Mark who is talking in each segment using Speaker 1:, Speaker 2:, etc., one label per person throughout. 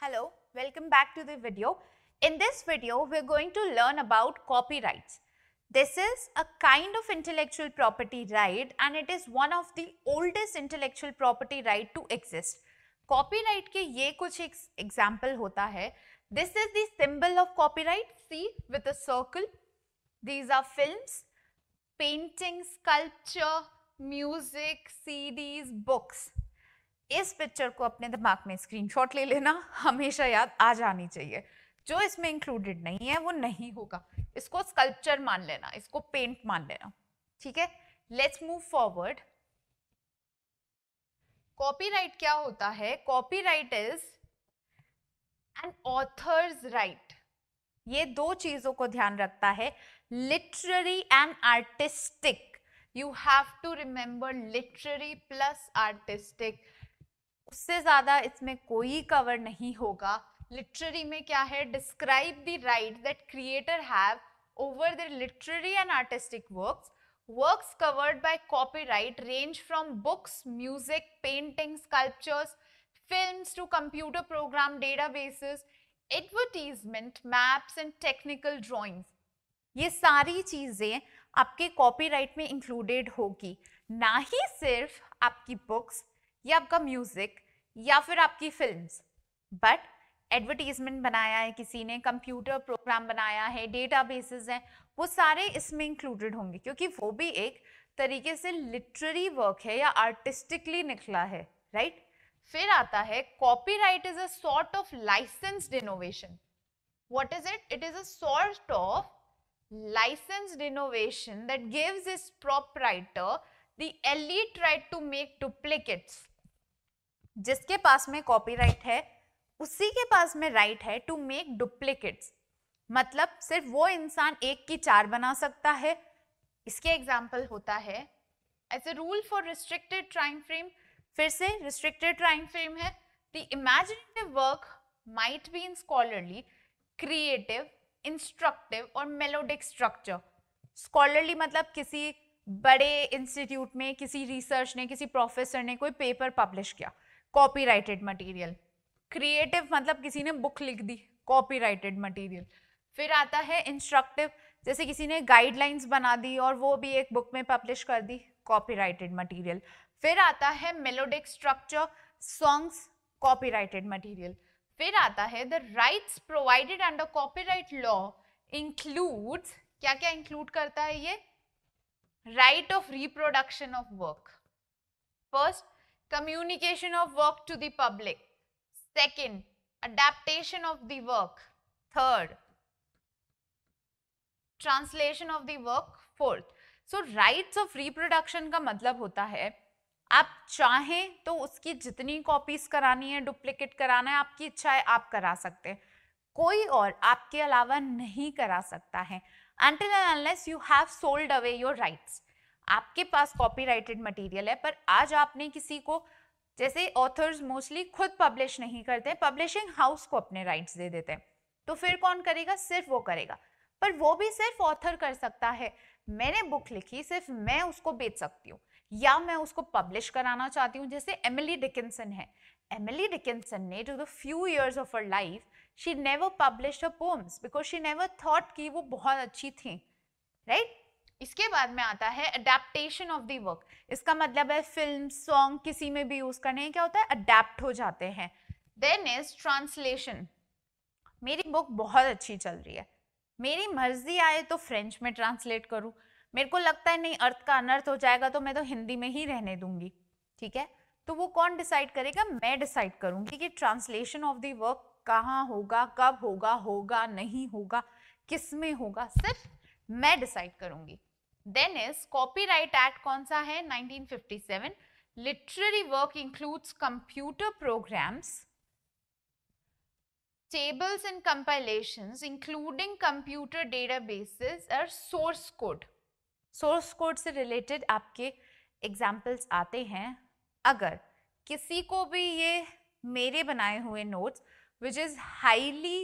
Speaker 1: Hello, welcome back to the video. In this video, we're going to learn about copyrights. This is a kind of intellectual property right and it is one of the oldest intellectual property right to exist. Copyright के ये कुछ example होता है. This is the symbol of copyright, see with a circle. These are films, painting, sculpture, music, CDs, books. इस picture को अपने दिमाग में स्क्रीनशॉट ले लेना, हमेशा याद आ जानी चाहिए. जो इसमें इंक्लूडेड नहीं है वो नहीं होगा. इसको स्कल्पचर मान लेना, इसको पेंट मान लेना. ठीक है, लेट्स मूव फॉरवर्ड. कॉपीराइट क्या होता है? Copyright is an author's right. ये दो चीजों को ध्यान रखता है, literary and artistic. You have to remember literary plus artistic. उससे ज्यादा इसमें कोई कवर नहीं होगा. लिटरेरी में क्या है? Describe the right that creator have over the literary and artistic works. Works covered by copyright range from books, music, painting, sculptures, films to computer program databases, advertisement, maps and technical drawings. ये सारी चीजें आपके copyright में included होगी, ना ही सिर्फ आपकी books या आपका म्यूजिक या फिर आपकी फिल्म्स, बट एडवर्टीजमेंट बनाया है किसी ने, कंप्यूटर प्रोग्राम बनाया है, डेटाबेसेस हैं, वो सारे इसमें इंक्लूडेड होंगे क्योंकि वो भी एक तरीके से लिटरेरी वर्क है या आर्टिस्टिकली निकला है, राइट? फिर आता है copyright is a sort of licensed innovation. What is it? It is a sort of licensed innovation that gives its proprietor the elite right to make duplicates. जिसके पास में copyright है उसी के पास में राइट है टू मेक डुप्लीकेट्स. मतलब सिर्फ वो इंसान एक की चार बना सकता है. इसके एग्जाम्पल होता है as a rule for restricted time frame. फिर से रिस्ट्रिक्टेड टाइम फ्रेम है. The imaginative work might be in scholarly, creative, instructive और मेलोडिक स्ट्रक्चर. स्कॉलरली मतलब किसी बड़े इंस्टीट्यूट में किसी रिसर्च ने, किसी प्रोफेसर ने कोई पेपर पब्लिश किया, कॉपीराइटेड मटेरियल. क्रिएटिव मतलब किसी ने बुक लिख दी, कॉपीराइटेड मटेरियल. फिर आता है इंस्ट्रक्टिव, जैसे किसी ने गाइडलाइंस बना दी और वो भी एक बुक में पब्लिश कर दी, कॉपीराइटेड मटेरियल. फिर आता है melodic structure, songs, copyrighted material. फिर आता है the rights provided under copyright law includes. क्या क्या इंक्लूड करता है ये? Right of reproduction of work. First, communication of work to the public. Second, adaptation of the work. Third, translation of the work. Fourth. So rights of reproduction का मतलब होता है आप चाहें तो उसकी जितनी कॉपीज करानी है, डुप्लीकेट कराना है, आपकी इच्छा है आप करा सकते हैं. कोई और आपके अलावा नहीं करा सकता है until and unless you have sold away your rights. आपके पास कॉपीराइटेड मटेरियल है पर आज आपने किसी को, जैसे ऑथर्स मोस्टली खुद पब्लिश नहीं करते, पब्लिशिंग हाउस को अपने राइट्स दे देते हैं, तो फिर कौन करेगा? सिर्फ वो करेगा. पर वो भी सिर्फ ऑथर कर सकता है. मैंने बुक लिखी, सिर्फ मैं उसको बेच सकती हूँ या मैं उसको पब्लिश कराना चाहती हूँ. जैसे एमिली डिकिंसन है. एमिली डिकिंसन ने to the few years of her life she never published her poems because she never thought कि वो बहुत अच्छी थी, राइट? इसके बाद में आता है अडेप्टेशन ऑफ द वर्क. इसका मतलब है फिल्म, सॉन्ग किसी में भी यूज करने, क्या होता है? अडेप्ट हो जाते हैं. Then is translation. मेरी बुक बहुत अच्छी चल रही है, मेरी मर्जी आए तो फ्रेंच में ट्रांसलेट करूं, मेरे को लगता है नहीं अर्थ का अनर्थ हो जाएगा तो मैं तो हिंदी में ही रहने दूंगी, ठीक है? तो वो कौन डिसाइड करेगा? मैं डिसाइड करूंगी कि ट्रांसलेशन ऑफ द वर्क कहाँ होगा, कब होगा, होगा नहीं होगा, किस में होगा, सिर्फ मैं डिसाइड करूंगी. Then is copyright act. कौन सा है? 1957. Literary work includes computer programs, tables and compilations including computer databases और source code. सोर्स कोड से रिलेटेड आपके एग्जाम्पल्स आते हैं. अगर किसी को भी ये मेरे बनाए हुए notes which is highly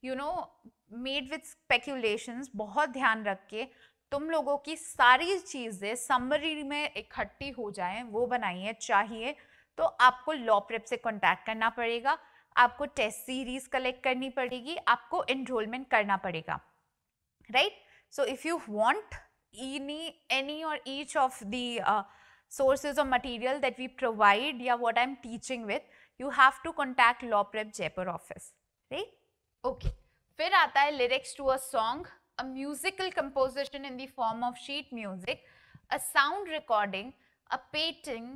Speaker 1: made with speculations, बहुत ध्यान रख के तुम लोगों की सारी चीजें समरी में इकट्ठी हो जाएं, वो बनाइए चाहिए तो आपको लॉ प्रेप से कांटेक्ट करना पड़ेगा. आपको टेस्ट सीरीज कलेक्ट करनी पड़ेगी, आपको एनरोलमेंट करना पड़ेगा, right? So if you want any or each of the sources of material that we provide या what I'm teaching with, you have to contact Law Prep Jaipur office, right? Okay. फिर आता है lyrics to a song, a musical composition in the form of sheet music, a sound recording, a painting,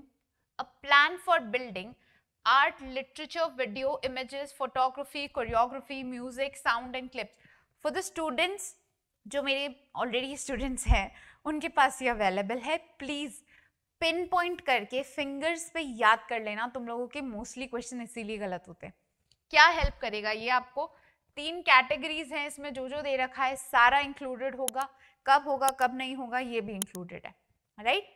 Speaker 1: a plan for building, art, literature, video, images, photography, choreography, music, sound and clips. For the students जो मेरे already students हैं उनके पास ये available है, please pin point करके fingers पे याद कर लेना. तुम लोगों के मोस्टली क्वेश्चन इसीलिए गलत होते हैं. क्या हेल्प करेगा ये आपको? 3 कैटेगरीज हैं इसमें, जो दे रखा है सारा इंक्लूडेड होगा, कब होगा कब नहीं होगा ये भी इंक्लूडेड है, राइट?